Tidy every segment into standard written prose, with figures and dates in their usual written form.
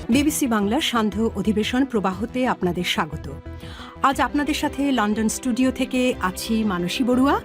BBC বাংলার সান্ধ্য অধিবেশন প্রবাহতে আপনাদের স্বাগত। আজ আপনাদের সাথে লন্ডন স্টুডিও থেকে আছি মানসী বড়ুয়া।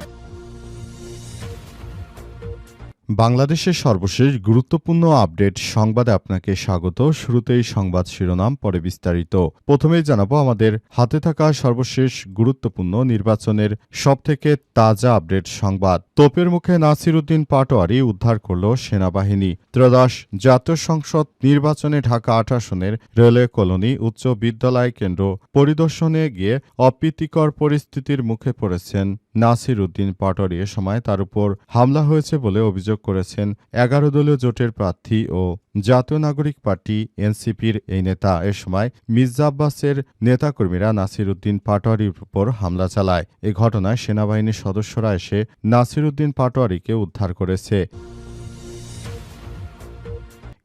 বাংলাদেশের সর্বশেষ গুরুত্বপূর্ণ আপডেট সংবাদে আপনাকে স্বাগত। শুরুতেই সংবাদ শিরোনাম, পরে বিস্তারিত। প্রথমেই জানাবো আমাদের হাতে থাকা সর্বশেষ গুরুত্বপূর্ণ নির্বাচনের সবথেকে তাজা আপডেট সংবাদ। তোপের মুখে নাসির উদ্দিন পাটোয়ারি উদ্ধার করল সেনাবাহিনী। ত্রয়োদশ জাতীয় সংসদ নির্বাচনে ঢাকা ৮ আসনের রেলওয়ে কলোনি উচ্চ বিদ্যালয় কেন্দ্র পরিদর্শনে গিয়ে অপ্রীতিকর পরিস্থিতির মুখে পড়েছেন নাসির উদ্দিন পাটোয়ারি। এ সময় তার উপর হামলা হয়েছে বলে অভিযোগ করেছেন ১১ দলীয় জোটের প্রার্থী ও জাতীয় নাগরিক পার্টি এনসিপির এই নেতা। এ সময় মির্জা আব্বাসের নেতাকর্মীরা নাসির উদ্দিন পাটোয়ারির উপর হামলা চালায়। এ ঘটনায় সেনাবাহিনীর সদস্যরা এসে নাসির উদ্দিন পাটোয়ারিকে উদ্ধার করেছে।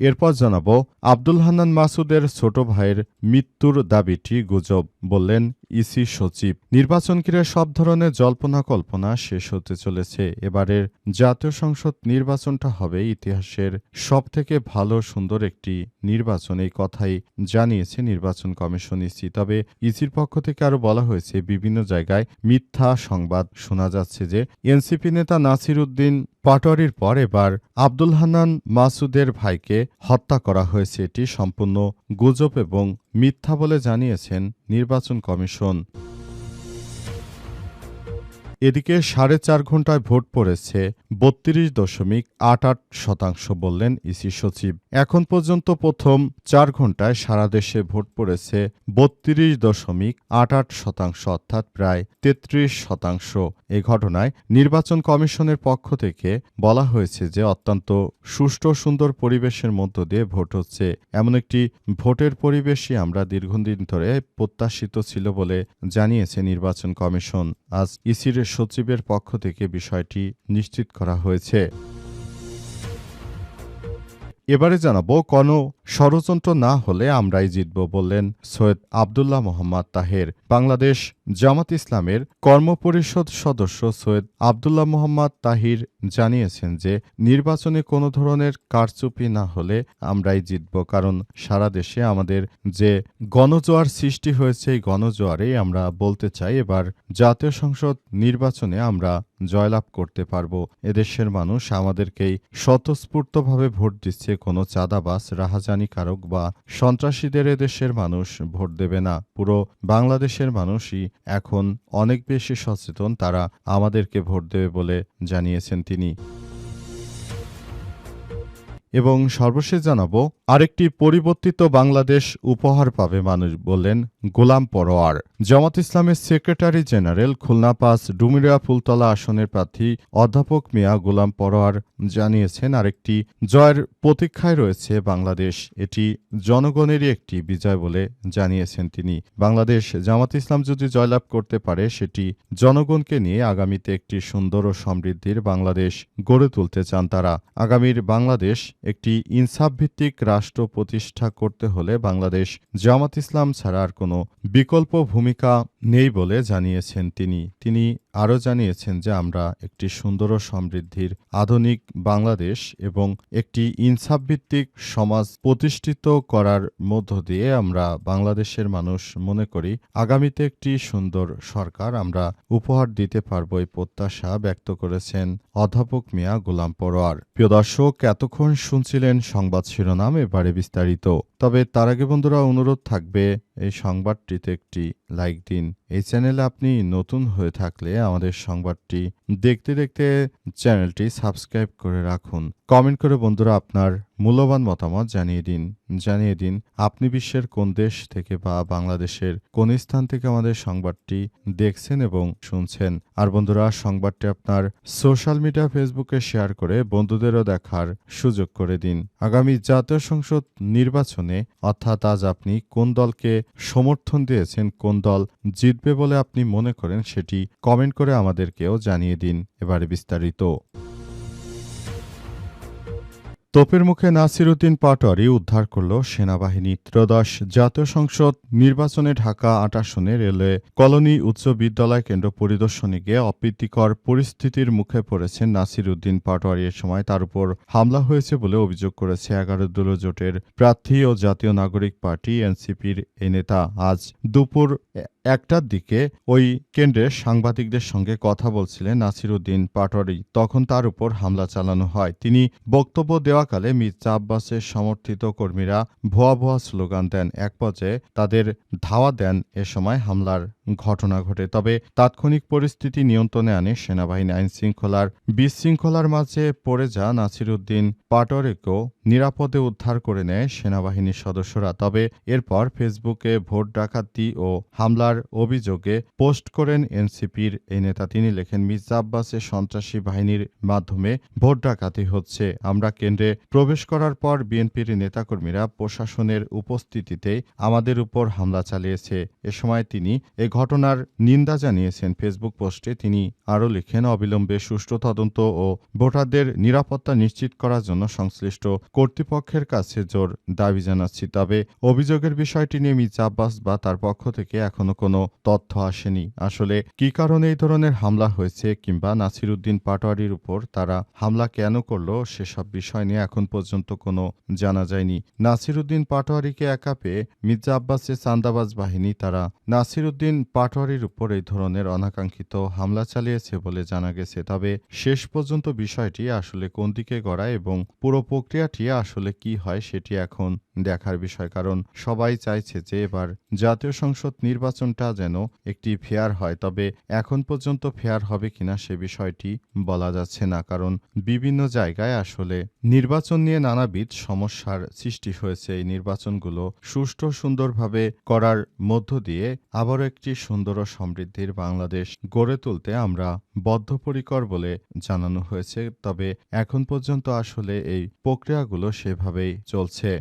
এরপর জানাব আব্দুল হান্নান মাসুদের ছোট ভাইয়ের মৃত্যুর দাবিটি গুজব, বললেন ইসি সচিব। নির্বাচন ঘিরে সব ধরনের জল্পনা কল্পনা শেষ হতে চলেছে। এবারের জাতীয় সংসদ নির্বাচনটা হবে ইতিহাসের সবথেকে ভালো সুন্দর একটি নির্বাচন, এই কথাই জানিয়েছে নির্বাচন কমিশন ইসি। তবে ইসির পক্ষ থেকে আরও বলা হয়েছে, বিভিন্ন জায়গায় মিথ্যা সংবাদ শোনা যাচ্ছে যে এনসিপি নেতা নাসির উদ্দিন পাটোয়ারির পর এবার আব্দুল হান্নান মাসুদের ভাইকে হত্যা করা হয়েছে। এটি সম্পূর্ণ গুজব এবং মিথ্যা বলে জানিয়েছেন নির্বাচন কমিশন। এদিকে ৪.৫ ঘণ্টায় ভোট পড়েছে ৩২.৮৮%, বললেন ইসি সচিব। এখন পর্যন্ত প্রথম ৪ ঘণ্টায় সারা দেশে ভোট পড়েছে ৩২.৮৮%, অর্থাৎ প্রায় ৩৩%। এই ঘটনায় নির্বাচন কমিশনের পক্ষ থেকে বলা হয়েছে যে অত্যন্ত সুষ্ঠু সুন্দর পরিবেশের মধ্য দিয়ে ভোট হচ্ছে। এমন একটি ভোটের পরিবেশই আমরা দীর্ঘদিন ধরে প্রত্যাশিত ছিল বলে জানিয়েছে নির্বাচন কমিশন। আজ ইসির সচিবের পক্ষ থেকে বিষয়টি নিশ্চিত করা হয়েছে। এবারে জানাবো, কোনো ষড়যন্ত্র না হলে আমরাই জিতব, বললেন সৈয়দ আবদুল্লাহ মোহাম্মদ তাহের। বাংলাদেশ জামাত ইসলামের কর্মপরিষদ সদস্য সৈয়দ আবদুল্লাহ মোহাম্মদ তাহির জানিয়েছেন যে নির্বাচনে কোনো ধরনের কারচুপি না হলে আমরাই জিতব, কারণ সারা দেশে আমাদের যে গণজোয়ার সৃষ্টি হয়েছে, এই গণজোয়ারেই আমরা বলতে চাই এবার জাতীয় সংসদ নির্বাচনে আমরা জয়লাভ করতে পারব। এদেশের মানুষ আমাদেরকেই স্বতঃস্ফূর্তভাবে ভোট দিচ্ছে, কোনো চাঁদাবাজ, রাহাজানিকারক বা সন্ত্রাসীদের এদেশের মানুষ ভোট দেবে না। পুরো বাংলাদেশের মানুষই এখন অনেক বেশি সচেতন, তারা আমাদেরকে ভোট দেবে বলে জানিয়েছেন তিনি। এবং সর্বশেষ জানাবো, আরেকটি পরিবর্তিত বাংলাদেশ উপহার পাবে মানুষ, বললেন গোলাম পরোয়ার। জামাত ইসলামের সেক্রেটারি জেনারেল খুলনা ৫ ডুমুরিয়া ফুলতলা আসনের প্রার্থী অধ্যাপক মিয়া গোলাম পরোয়ার জানিয়েছেন, আরেকটি জয়ের প্রতীক্ষায় রয়েছে বাংলাদেশ। এটি জনগণেরই একটি বিজয় বলে জানিয়েছেন তিনি। বাংলাদেশ জামাত ইসলাম যদি জয়লাভ করতে পারে, সেটি জনগণকে নিয়ে আগামীতে একটি সুন্দর ও সমৃদ্ধির বাংলাদেশ গড়ে তুলতে চান তারা। আগামীর বাংলাদেশ একটি ইনসাফভিত্তিক রাষ্ট্র প্রতিষ্ঠা করতে হলে বাংলাদেশ জামাত ইসলাম ছাড়া আর কোনো বিকল্প ভূমিকা নেই বলে জানিয়েছেন তিনি আরও জানিয়েছেন যে আমরা একটি সুন্দর ও সমৃদ্ধির আধুনিক বাংলাদেশ এবং একটি ইনসাফভিত্তিক সমাজ প্রতিষ্ঠিত করার মধ্য দিয়ে আমরা বাংলাদেশের মানুষ মনে করি আগামীতে একটি সুন্দর সরকার আমরা উপহার দিতে পারব, এই প্রত্যাশা ব্যক্ত করেছেন অধ্যাপক মিয়া গোলাম পরোয়ার। প্রিয় দর্শক, এতক্ষণ শুনছিলেন সংবাদ শিরোনাম, এবারে বিস্তারিত। তবে তার আগে বন্ধুরা, অনুরোধ থাকবে এই সংবাদটিতে একটি লাইক দিন। এই চ্যানেলে আপনি নতুন হয়ে থাকলে আমাদের সংবাদটি দেখতে দেখতে চ্যানেলটি সাবস্ক্রাইব করে রাখুন। কমেন্ট করে বন্ধুরা আপনার মূল্যবান মতামত জানিয়ে দিন আপনি বিশ্বের কোন দেশ থেকে বা বাংলাদেশের কোন স্থান থেকে আমাদের সংবাদটি দেখছেন এবং শুনছেন। আর বন্ধুরা, সংবাদটি আপনার সোশ্যাল মিডিয়া ফেসবুকে শেয়ার করে বন্ধুদেরও দেখার সুযোগ করে দিন। আগামী জাতীয় সংসদ নির্বাচনে অর্থাৎ আজ আপনি কোন দলকে সমর্থন দিয়েছেন, কোন দল জিতবে বলে আপনি মনে করেন, সেটি কমেন্ট করে আমাদেরকেও জানিয়ে দিন। এবারে বিস্তারিত। তোপের মুখে নাসিরউদ্দিন পাটোয়ারি উদ্ধার করল সেনাবাহিনী। ত্রয়োদশ জাতীয় সংসদ নির্বাচনে ঢাকা ৮ আসনে রেলওয়ে কলোনি উচ্চ বিদ্যালয় কেন্দ্র পরিদর্শনে গিয়ে অপ্রীতিকর পরিস্থিতির মুখে পড়েছেন নাসিরউদ্দিন পাটোয়ারি। এ সময় তার উপর হামলা হয়েছে বলে অভিযোগ করেছে ১১ দলীয় জোটের প্রার্থী ও জাতীয় নাগরিক পার্টি এনসিপির এই নেতা। আজ দুপুর ১টার দিকে ওই কেন্দ্রে সাংবাদিকদের সঙ্গে কথা বলছিলেন নাসিরউদ্দিন পাটোয়ারি। তখন তার উপর হামলা চালানো হয়। তিনি বক্তব্য দেওয়াকালে মির্জা আব্বাসের সমর্থিত কর্মীরা ভুয়া ভুয়া স্লোগান দেন। এক পর্যায়ে তাদের ধাওয়া দেন। এ সময় হামলার ঘটনা ঘটে। তবে তাৎক্ষণিক পরিস্থিতি নিয়ন্ত্রণে আনে সেনাবাহিনী। আইনশৃঙ্খলার বিশৃঙ্খলার মাঝে পড়ে যা নাসিরউদ্দিন পাটোয়ারিকেও নিরাপদে উদ্ধার করে নেয় সেনাবাহিনীর সদস্যরা। তবে এরপর ফেসবুকে ভোট ডাকাতি ও হামলার অভিযোগে পোস্ট করেন এনসিপির এই নেতা। তিনি লেখেন, মির্জা আব্বাসের সন্ত্রাসী বাহিনীর মাধ্যমে ভোট ডাকাতি হচ্ছে। আমরা কেন্দ্রে প্রবেশ করার পর বিএনপির নেতাকর্মীরা প্রশাসনের উপস্থিতিতে আমাদের উপর হামলা চালিয়েছে। এ সময় তিনি এ ঘটনার নিন্দা জানিয়েছেন। ফেসবুক পোস্টে তিনি আরও লিখেন, অবিলম্বে সুষ্ঠু তদন্ত ও ভোটারদের নিরাপত্তা নিশ্চিত করার জন্য সংশ্লিষ্ট কর্তৃপক্ষের কাছে জোর দাবি জানাচ্ছি। তবে অভিযোগের বিষয়টি নিয়ে মির্জা আব্বাস বা তার পক্ষ থেকে এখনো কোনো তথ্য আসেনি। আসলে কি কারণে এই ধরনের হামলা হয়েছে কিংবা নাসিরউদ্দিন পাটোয়ারির উপর তারা হামলা কেন করলো সেসব বিষয় নিয়ে এখন পর্যন্ত কোনো জানা যায়নি। নাসিরউদ্দিন পাটোয়ারিকে একা পেয়ে মির্জা আব্বাসের চাঁদাবাজ বাহিনী তারা নাসিরউদ্দিন পাটোয়ারির উপর এই ধরনের অনাকাঙ্ক্ষিত হামলা চালিয়েছে বলে জানা গেছে। তবে শেষ পর্যন্ত বিষয়টি আসলে কোন দিকে গড়ায় এবং পুরো প্রক্রিয়াটি আসলে কি হয় সেটি এখন দেখার বিষয়। কারণ সবাই চাইছে যে এবার জাতীয় সংসদ নির্বাচনটা যেন একটি ফেয়ার হয়। তবে এখন পর্যন্ত ফেয়ার হবে কিনা সে বিষয়টি বলা যাচ্ছে না। কারণ বিভিন্ন জায়গায় আসলে নির্বাচন নিয়ে নানাবিধ সমস্যার সৃষ্টি হয়েছে। এই নির্বাচনগুলো সুষ্ঠু সুন্দরভাবে করার মধ্য দিয়ে আবারও একটি সুন্দর ও সমৃদ্ধির বাংলাদেশ গড়ে তুলতে আমরা বদ্ধপরিকর বলে জানানো হয়েছে। তবে এখন পর্যন্ত আসলে এই প্রক্রিয়াগুলো সেভাবেই চলছে।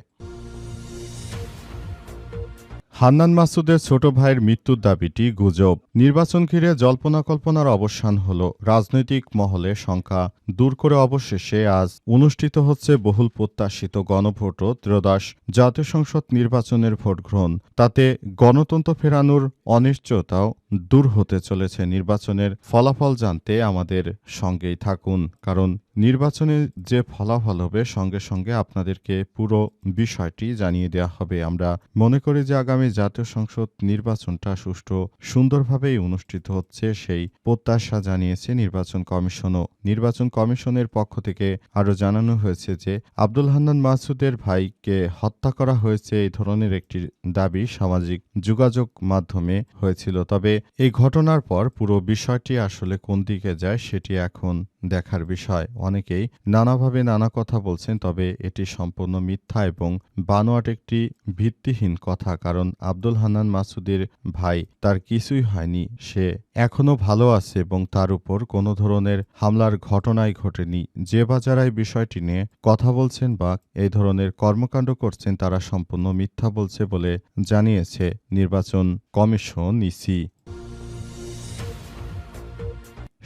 হান্নান মাসুদের ছোট ভাইয়ের মৃত্যুর দাবিটি গুজব। নির্বাচন ঘিরে জল্পনা কল্পনার অবসান হল। রাজনৈতিক মহলে শঙ্কা দূর করে অবশেষে আজ অনুষ্ঠিত হচ্ছে বহুল প্রত্যাশিত গণভোট ও ত্রয়োদশ জাতীয় সংসদ নির্বাচনের ভোট গ্রহণ। তাতে গণতন্ত্র ফেরানোর অনিশ্চয়তাও দূর হতে চলেছে। নির্বাচনের ফলাফল জানতে আমাদের সঙ্গেই থাকুন, কারণ নির্বাচনে যে ফলাফল হবে সঙ্গে সঙ্গে আপনাদেরকে পুরো বিষয়টি জানিয়ে দেওয়া হবে। আমরা মনে করি যে আগামী জাতীয় সংসদ নির্বাচনটা সুষ্ঠু সুন্দরভাবেই অনুষ্ঠিত হচ্ছে, সেই প্রত্যাশা জানিয়েছে নির্বাচন কমিশনও। নির্বাচন কমিশনের পক্ষ থেকে আরও জানানো হয়েছে যে আব্দুল হান্নান মাসুদের ভাইকে হত্যা করা হয়েছে, এই ধরনের একটি দাবি সামাজিক যোগাযোগ মাধ্যমে হয়েছিল। তবে এই ঘটনার পর পুরো বিষয়টি আসলে কোন দিকে যায় সেটি এখন দেখার বিষয়। অনেকেই নানাভাবে নানা কথা বলছেন, তবে এটি সম্পূর্ণ মিথ্যা এবং বানোয়াট একটি ভিত্তিহীন কথা। কারণ আব্দুল হান্নান মাসুদের ভাই, তার কিছুই হয়নি, সে এখনো ভালো আছে এবং তার উপর কোনো ধরনের হামলার ঘটনাই ঘটেনি। যে বা যারা এই বিষয়টি নিয়ে কথা বলছেন বা এই ধরনের কর্মকাণ্ড করছেন তারা সম্পূর্ণ মিথ্যা বলছে বলে জানিয়েছে নির্বাচন কমিশন ইসি।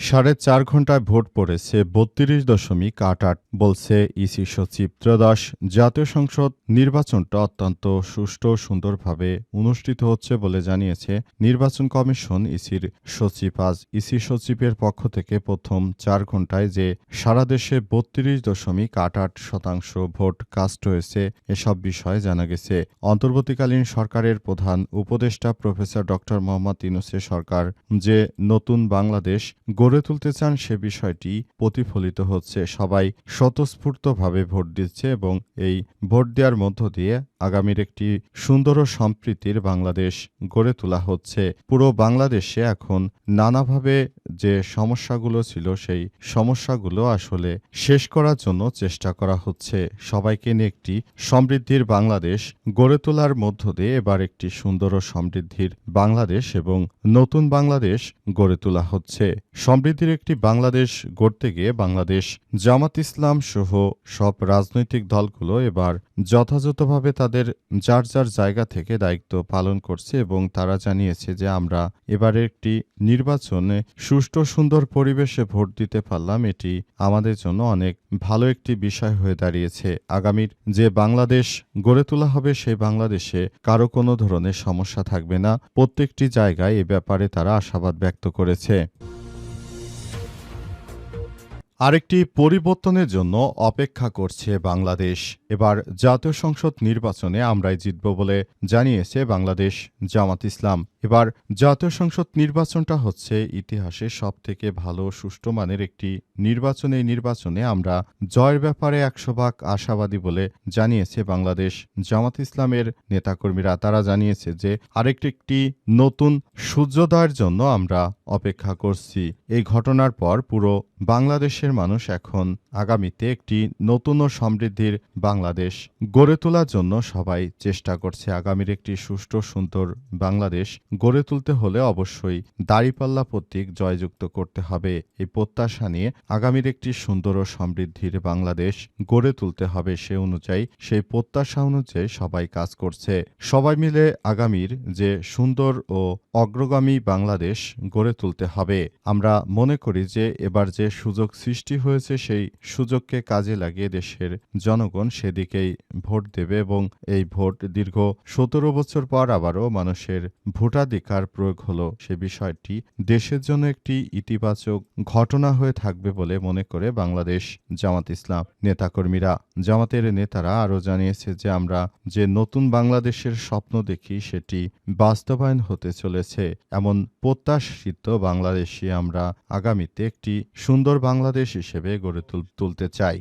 ৪.৫ ঘণ্টায় ভোট পড়েছে ৩২.৮৮ বলছে ইসি সচিব। ত্রয়োদশ জাতীয় সংসদ নির্বাচনটা অত্যন্ত সুষ্ঠু সুন্দরভাবে অনুষ্ঠিত হচ্ছে বলে জানিয়েছে নির্বাচন কমিশন ইসির সচিব। আজ ইসি সচিবের পক্ষ থেকে প্রথম ৪ ঘণ্টায় যে সারা দেশে ৩২.৮৮% ভোট কাস্ট হয়েছে এসব বিষয়ে জানা গেছে। অন্তর্বর্তীকালীন সরকারের প্রধান উপদেষ্টা প্রফেসর ড. মোহাম্মদ ইউনূসের সরকার যে নতুন বাংলাদেশ গড়ে তুলতে চান সে বিষয়টি প্রতিফলিত হচ্ছে। সবাই স্বতঃস্ফূর্তভাবে ভোট দিচ্ছে এবং এই ভোট দেওয়ার মধ্য দিয়ে আগামীর একটি সুন্দর ও সম্প্রীতির বাংলাদেশ গড়ে তোলা হচ্ছে। পুরো বাংলাদেশে এখন নানাভাবে যে সমস্যাগুলো ছিল সেই সমস্যাগুলো আসলে শেষ করার জন্য চেষ্টা করা হচ্ছে। সবাইকে নিয়ে একটি সমৃদ্ধির বাংলাদেশ গড়ে তোলার মধ্য দিয়ে এবার একটি সুন্দর ও সমৃদ্ধির বাংলাদেশ এবং নতুন বাংলাদেশ গড়ে তোলা হচ্ছে। সমৃদ্ধির একটি বাংলাদেশ গড়তে গিয়ে বাংলাদেশ জামাত ইসলাম সহ সব রাজনৈতিক দলগুলো এবার যথাযথভাবে তাদের যার যার জায়গা থেকে দায়িত্ব পালন করছে এবং তারা জানিয়েছে যে আমরা এবারে একটি নির্বাচনে সুষ্ঠু সুন্দর পরিবেশে ভোট দিতে পারলাম, এটি আমাদের জন্য অনেক ভালো একটি বিষয় হয়ে দাঁড়িয়েছে। আগামীর যে বাংলাদেশ গড়ে তোলা হবে সেই বাংলাদেশে কারো কোনো ধরনের সমস্যা থাকবে না, প্রত্যেকটি জায়গায় এ ব্যাপারে তারা আশাবাদ ব্যক্ত করেছে। আরেকটি পরিবর্তনের জন্য অপেক্ষা করছে বাংলাদেশ। এবার জাতীয় সংসদ নির্বাচনে আমরাই জিতব বলে জানিয়েছে বাংলাদেশ জামাত ইসলাম। এবার জাতীয় সংসদ নির্বাচনটা হচ্ছে ইতিহাসে সবথেকে ভালো সুষ্ঠু মানের একটি নির্বাচন। এই নির্বাচনে আমরা জয়ের ব্যাপারে 100% আশাবাদী বলে জানিয়েছে বাংলাদেশ জামাত ইসলামের নেতাকর্মীরা। তারা জানিয়েছে যে আরেকটি নতুন সূর্যোদয়ের জন্য আমরা অপেক্ষা করছি। এই ঘটনার পর পুরো বাংলাদেশের মানুষ এখন আগামীতে একটি নতুন ও সমৃদ্ধির বাংলাদেশ গড়ে তোলার জন্য সবাই চেষ্টা করছে। আগামীর একটি সুষ্ঠু সুন্দর বাংলাদেশ গড়ে তুলতে হলে অবশ্যই দাঁড়িপাল্লা প্রতীক জয়যুক্ত করতে হবে। এই প্রত্যাশা নিয়ে আগামীর একটি সুন্দর ও সমৃদ্ধির বাংলাদেশ গড়ে তুলতে হবে। সেই প্রত্যাশা অনুযায়ী সবাই কাজ করছে। সবাই মিলে আগামীর যে সুন্দর ও অগ্রগামী বাংলাদেশ গড়ে তুলতে হবে। আমরা মনে করি যে এবার যে সুযোগ সৃষ্টি হয়েছে সেই সুযোগকে কাজে লাগিয়ে দেশের জনগণ সেদিকেই ভোট দেবে এবং এই ভোট দীর্ঘ 17 বছর পর আবারও মানুষের ভোটাধিকার প্রয়োগ হলো। সে বিষয়টি দেশের জন্য একটি ইতিবাচক ঘটনা হয়ে থাকবে বলে মনে করে বাংলাদেশ জামাত ইসলাম নেতাকর্মীরা। জামাতের নেতারা আরও জানিয়েছে যে আমরা যে নতুন বাংলাদেশের স্বপ্ন দেখি সেটি বাস্তবায়ন হতে চলেছে। এমন প্রত্যাশিত বাংলাদেশই আমরা আগামীতে একটি সুন্দর বাংলাদেশ হিসেবে গড়ে তুলতে চাই।